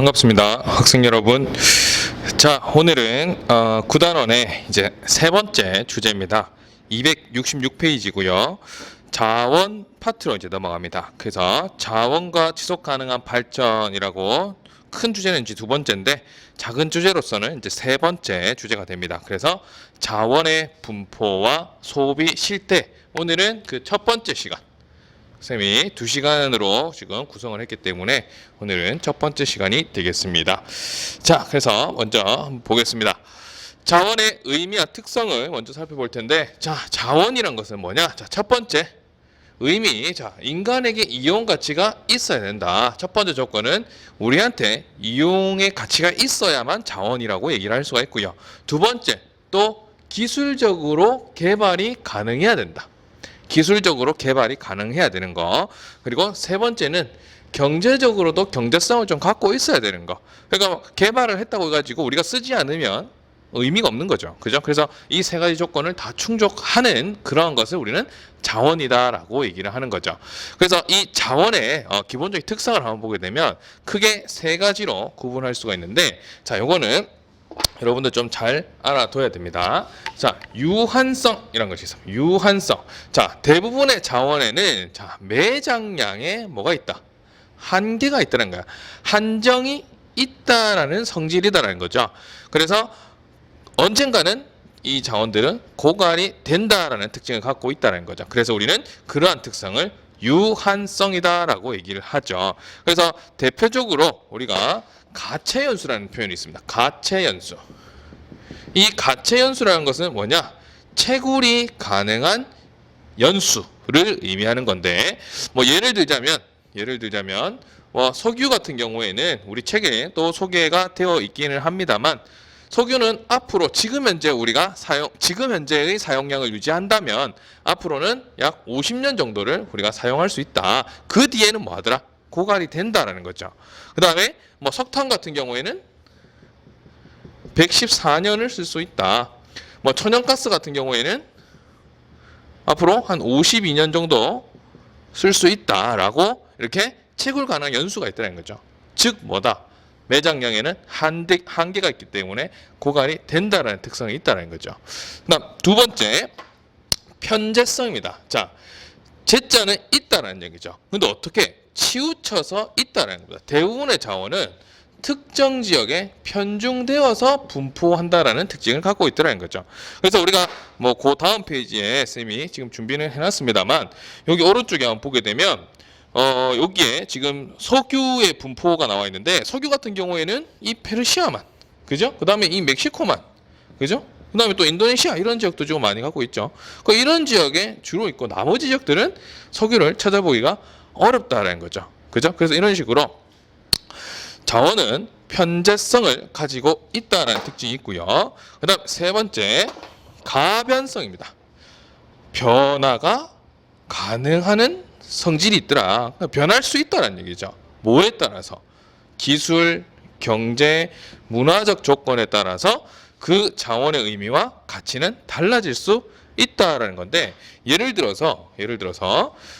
반갑습니다. 학생 여러분. 자, 오늘은 9단원의 이제 세 번째 주제입니다. 266페이지고요. 자원 파트로 이제 넘어갑니다. 그래서 자원과 지속 가능한 발전이라고 큰 주제는 이제 두 번째인데 작은 주제로서는 이제 세 번째 주제가 됩니다. 그래서 자원의 분포와 소비 실태. 오늘은 그 첫 번째 시간. 쌤이 2시간으로 지금 구성을 했기 때문에 오늘은 첫 번째 시간이 되겠습니다. 자, 그래서 먼저 한번 보겠습니다. 자원의 의미와 특성을 먼저 살펴볼 텐데, 자, 자원이란 것은 뭐냐? 자, 첫 번째 의미, 자, 인간에게 이용 가치가 있어야 된다. 첫 번째 조건은 우리한테 이용의 가치가 있어야만 자원이라고 얘기를 할 수가 있고요. 두 번째, 또 기술적으로 개발이 가능해야 된다. 기술적으로 개발이 가능해야 되는 거. 그리고 세 번째는 경제적으로도 경제성을 좀 갖고 있어야 되는 거. 그러니까 개발을 했다고 해가지고 우리가 쓰지 않으면 의미가 없는 거죠. 그죠? 그래서 이 세 가지 조건을 다 충족하는 그러한 것을 우리는 자원이다라고 얘기를 하는 거죠. 그래서 이 자원의 기본적인 특성을 한번 보게 되면 크게 세 가지로 구분할 수가 있는데, 자, 요거는 여러분들 좀 잘 알아둬야 됩니다. 자, 유한성이라는 것이 있어요. 유한성. 자, 대부분의 자원에는 자, 매장량에 뭐가 있다? 한계가 있다는 거야. 한정이 있다라는 성질이다라는 거죠. 그래서 언젠가는 이 자원들은 고갈이 된다라는 특징을 갖고 있다는 거죠. 그래서 우리는 그러한 특성을 유한성이다라고 얘기를 하죠. 그래서 대표적으로 우리가 가채연수라는 표현이 있습니다. 가채연수. 이 가채연수라는 것은 뭐냐? 채굴이 가능한 연수를 의미하는 건데, 뭐 예를 들자면 석유 같은 경우에는 우리 책에 또 소개가 되어 있기는 합니다만, 석유는 앞으로 지금 현재의 사용량을 유지한다면 앞으로는 약 50년 정도를 우리가 사용할 수 있다. 그 뒤에는 뭐 하더라? 고갈이 된다라는 거죠. 그 다음에 뭐 석탄 같은 경우에는 114년을 쓸 수 있다. 뭐 천연가스 같은 경우에는 앞으로 한 52년 정도 쓸 수 있다라고 이렇게 채굴 가능한 연수가 있다는 거죠. 즉 뭐다? 매장량에는 한계가 있기 때문에 고갈이 된다라는 특성이 있다는 거죠. 그다음 두 번째, 편재성입니다. 자, 재자는 있다라는 얘기죠. 근데 어떻게? 치우쳐서 있다는 겁니다. 대부분의 자원은 특정 지역에 편중되어서 분포한다라는 특징을 갖고 있다는 거죠. 그래서 우리가 뭐 그 다음 페이지에 쌤이 지금 준비는 해놨습니다만, 여기 오른쪽에 한번 보게 되면 여기에 지금 석유의 분포가 나와 있는데, 석유 같은 경우에는 이 페르시아만, 그죠? 그 다음에 이 멕시코만, 그죠? 그 다음에 또 인도네시아 이런 지역도 좀 많이 갖고 있죠. 이런 지역에 주로 있고 나머지 지역들은 석유를 찾아보기가 어렵다라는 거죠. 그죠? 그래서 이런 식으로 자원은 편재성을 가지고 있다는 특징이 있고요. 그 다음 세 번째, 가변성입니다. 변화가 가능한 성질이 있더라. 변할 수 있다는 얘기죠. 뭐에 따라서? 기술, 경제, 문화적 조건에 따라서 그 자원의 의미와 가치는 달라질 수 있다라는 건데, 예를 들어서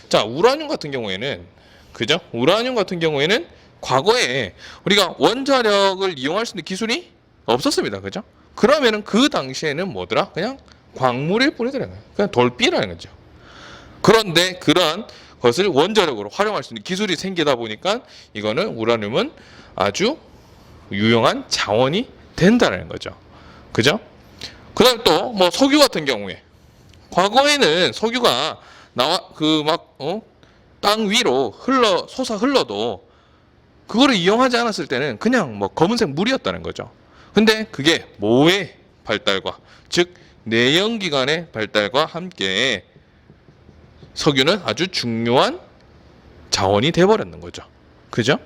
자, 우라늄 같은 경우에는, 그죠? 우라늄 같은 경우에는 과거에 우리가 원자력을 이용할 수 있는 기술이 없었습니다. 그죠? 그러면은 그 당시에는 뭐더라? 그냥 광물일 뿐이더라고요. 그냥 돌비라는 거죠. 그런데 그런 것을 원자력으로 활용할 수 있는 기술이 생기다 보니까 이거는 우라늄은 아주 유용한 자원이 된다는 거죠. 그죠? 그다음 또 뭐 석유 같은 경우에, 과거에는 석유가 땅 위로 흘러도 그거를 이용하지 않았을 때는 그냥 뭐 검은색 물이었다는 거죠. 근데 그게 모의 발달과, 즉 내연기관의 발달과 함께 석유는 아주 중요한 자원이 돼버렸는 거죠. 그죠?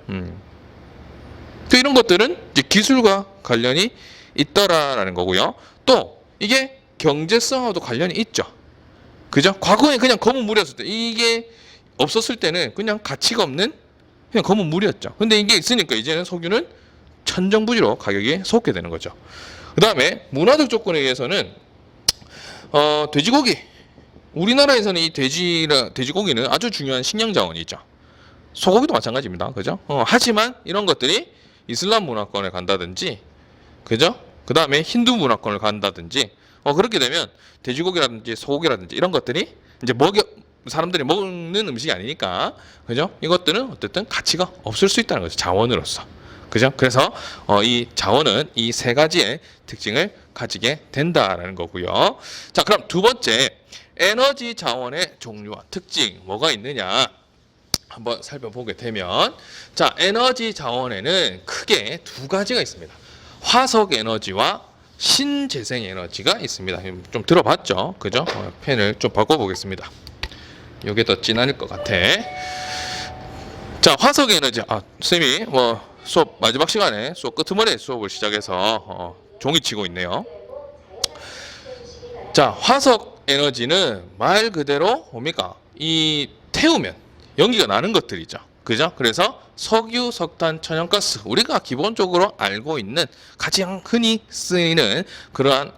이런 것들은 이제 기술과 관련이 있다라는 거고요. 또 이게 경제성하고도 관련이 있죠. 그죠? 과거에 그냥 검은 물이었을 때, 이게 없었을 때는 그냥 가치가 없는 그냥 검은 물이었죠. 근데 이게 있으니까 이제는 석유는 천정부지로 가격이 솟게 되는 거죠. 그 다음에 문화적 조건에 의해서는 돼지고기, 우리나라에서는 이 돼지고기는 아주 중요한 식량 자원이죠. 소고기도 마찬가지입니다. 그죠? 하지만 이런 것들이 이슬람 문화권에 간다든지, 그죠? 그 다음에 힌두 문화권을 간다든지, 그렇게 되면 돼지고기라든지 소고기라든지 이런 것들이 이제 사람들이 먹는 음식이 아니니까, 그죠? 이것들은 어쨌든 가치가 없을 수 있다는 거죠. 자원으로서. 그죠? 그래서 이 자원은 이 세 가지의 특징을 가지게 된다라는 거고요. 자, 그럼 두 번째, 에너지 자원의 종류와 특징 뭐가 있느냐? 한번 살펴보게 되면, 자, 에너지 자원에는 크게 두 가지가 있습니다. 화석 에너지와 신재생 에너지가 있습니다. 좀 들어봤죠? 그죠? 펜을 좀 바꿔보겠습니다. 이게 더 진할 것 같아. 자, 화석 에너지. 선생님이 수업 마지막 시간에 수업 끄트머리에 수업을 시작해서 종이 치고 있네요. 자, 화석 에너지는 말 그대로 뭡니까? 이 태우면 연기가 나는 것들이죠. 그죠? 그래서 석유, 석탄, 천연가스, 우리가 기본적으로 알고 있는 가장 흔히 쓰이는 그러한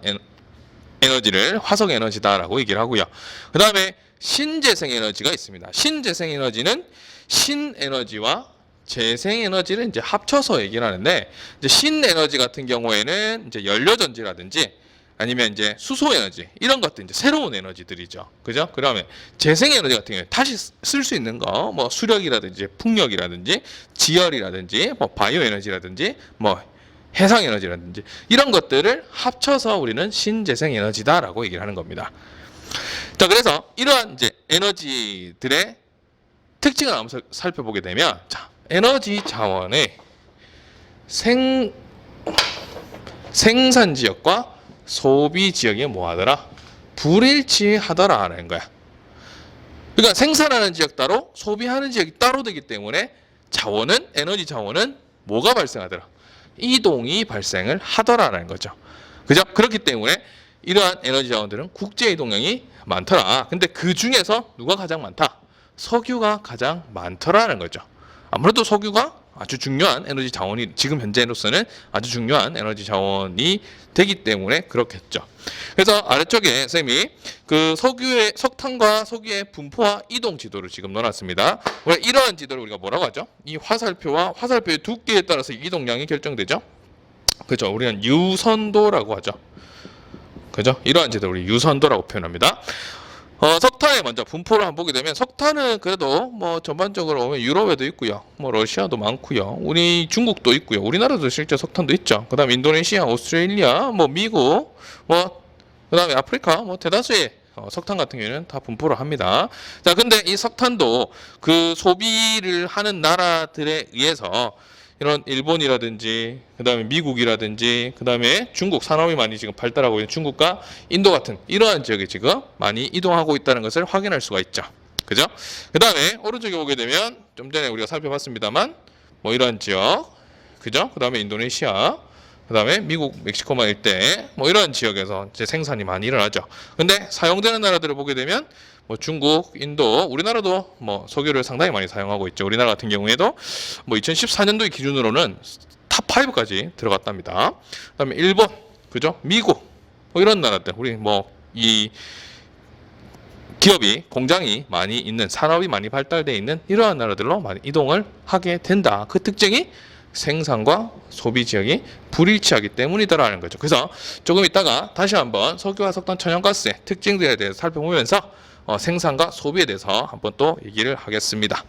에너지를 화석 에너지다라고 얘기를 하고요. 그 다음에 신재생 에너지가 있습니다. 신재생 에너지는 신에너지와 재생 에너지를 이제 합쳐서 얘기를 하는데, 이제 신에너지 같은 경우에는 이제 연료전지라든지 아니면 이제 수소 에너지 이런 것들 이제 새로운 에너지들이죠. 그죠? 그다음에 재생 에너지 같은 경우에 다시 쓸 수 있는 거, 뭐 수력이라든지 풍력이라든지 지열이라든지 뭐 바이오 에너지라든지 뭐 해상 에너지라든지 이런 것들을 합쳐서 우리는 신재생 에너지다라고 얘기를 하는 겁니다. 자, 그래서 이러한 이제 에너지들의 특징을 한번 살펴보게 되면, 자, 에너지 자원의 생산 지역과 소비 지역이 뭐하더라? 불일치하더라라는 거야. 그러니까 생산하는 지역 따로 소비하는 지역이 따로 되기 때문에 자원은, 에너지 자원은 뭐가 발생하더라? 이동이 발생을 하더라라는 거죠. 그죠? 그렇기 때문에 이러한 에너지 자원들은 국제 이동량이 많더라. 근데 그 중에서 누가 가장 많다? 석유가 가장 많더라는 거죠. 아무래도 석유가 아주 중요한 에너지 자원이, 지금 현재로서는 아주 중요한 에너지 자원이 되기 때문에 그렇겠죠. 그래서 아래쪽에 선생님이 그 석탄과 석유의 분포와 이동 지도를 지금 넣어놨습니다. 이러한 지도를 우리가 뭐라고 하죠? 이 화살표와 화살표의 두께에 따라서 이동량이 결정되죠. 그죠? 우리는 유선도라고 하죠. 그죠? 이러한 지도를 우리 유선도라고 표현합니다. 석탄의 먼저 분포를 한번 보게 되면, 석탄은 그래도 뭐 전반적으로 보면 유럽에도 있고요, 뭐 러시아도 많고요, 우리 중국도 있고요, 우리나라도 실제 석탄도 있죠. 그다음 인도네시아, 오스트레일리아, 뭐 미국, 뭐 그다음에 아프리카, 뭐 대다수의 석탄 같은 경우에는 다 분포를 합니다. 자, 근데 이 석탄도 그 소비를 하는 나라들에 의해서 이런 일본이라든지 그다음에 미국이라든지 그다음에 중국, 산업이 많이 지금 발달하고 있는 중국과 인도 같은 이러한 지역에 지금 많이 이동하고 있다는 것을 확인할 수가 있죠. 그죠? 그다음에 오른쪽에 보게 되면 좀 전에 우리가 살펴봤습니다만 뭐 이러한 지역, 그죠? 그다음에 인도네시아, 그다음에 미국, 멕시코만 일대 뭐 이런 지역에서 이제 생산이 많이 일어나죠. 근데 사용되는 나라들을 보게 되면 뭐 중국, 인도, 우리나라도 뭐 석유를 상당히 많이 사용하고 있죠. 우리나라 같은 경우에도 뭐 2014년도의 기준으로는 탑 5까지 들어갔답니다. 그다음에 일본, 그죠? 미국, 뭐 이런 나라들, 우리 뭐 이 기업이, 공장이 많이 있는, 산업이 많이 발달되어 있는 이러한 나라들로 많이 이동을 하게 된다. 그 특징이 생산과 소비 지역이 불일치하기 때문이다라는 거죠. 그래서 조금 이따가 다시 한번 석유와 석탄, 천연가스의 특징들에 대해서 살펴보면서 생산과 소비에 대해서 한번 또 얘기를 하겠습니다.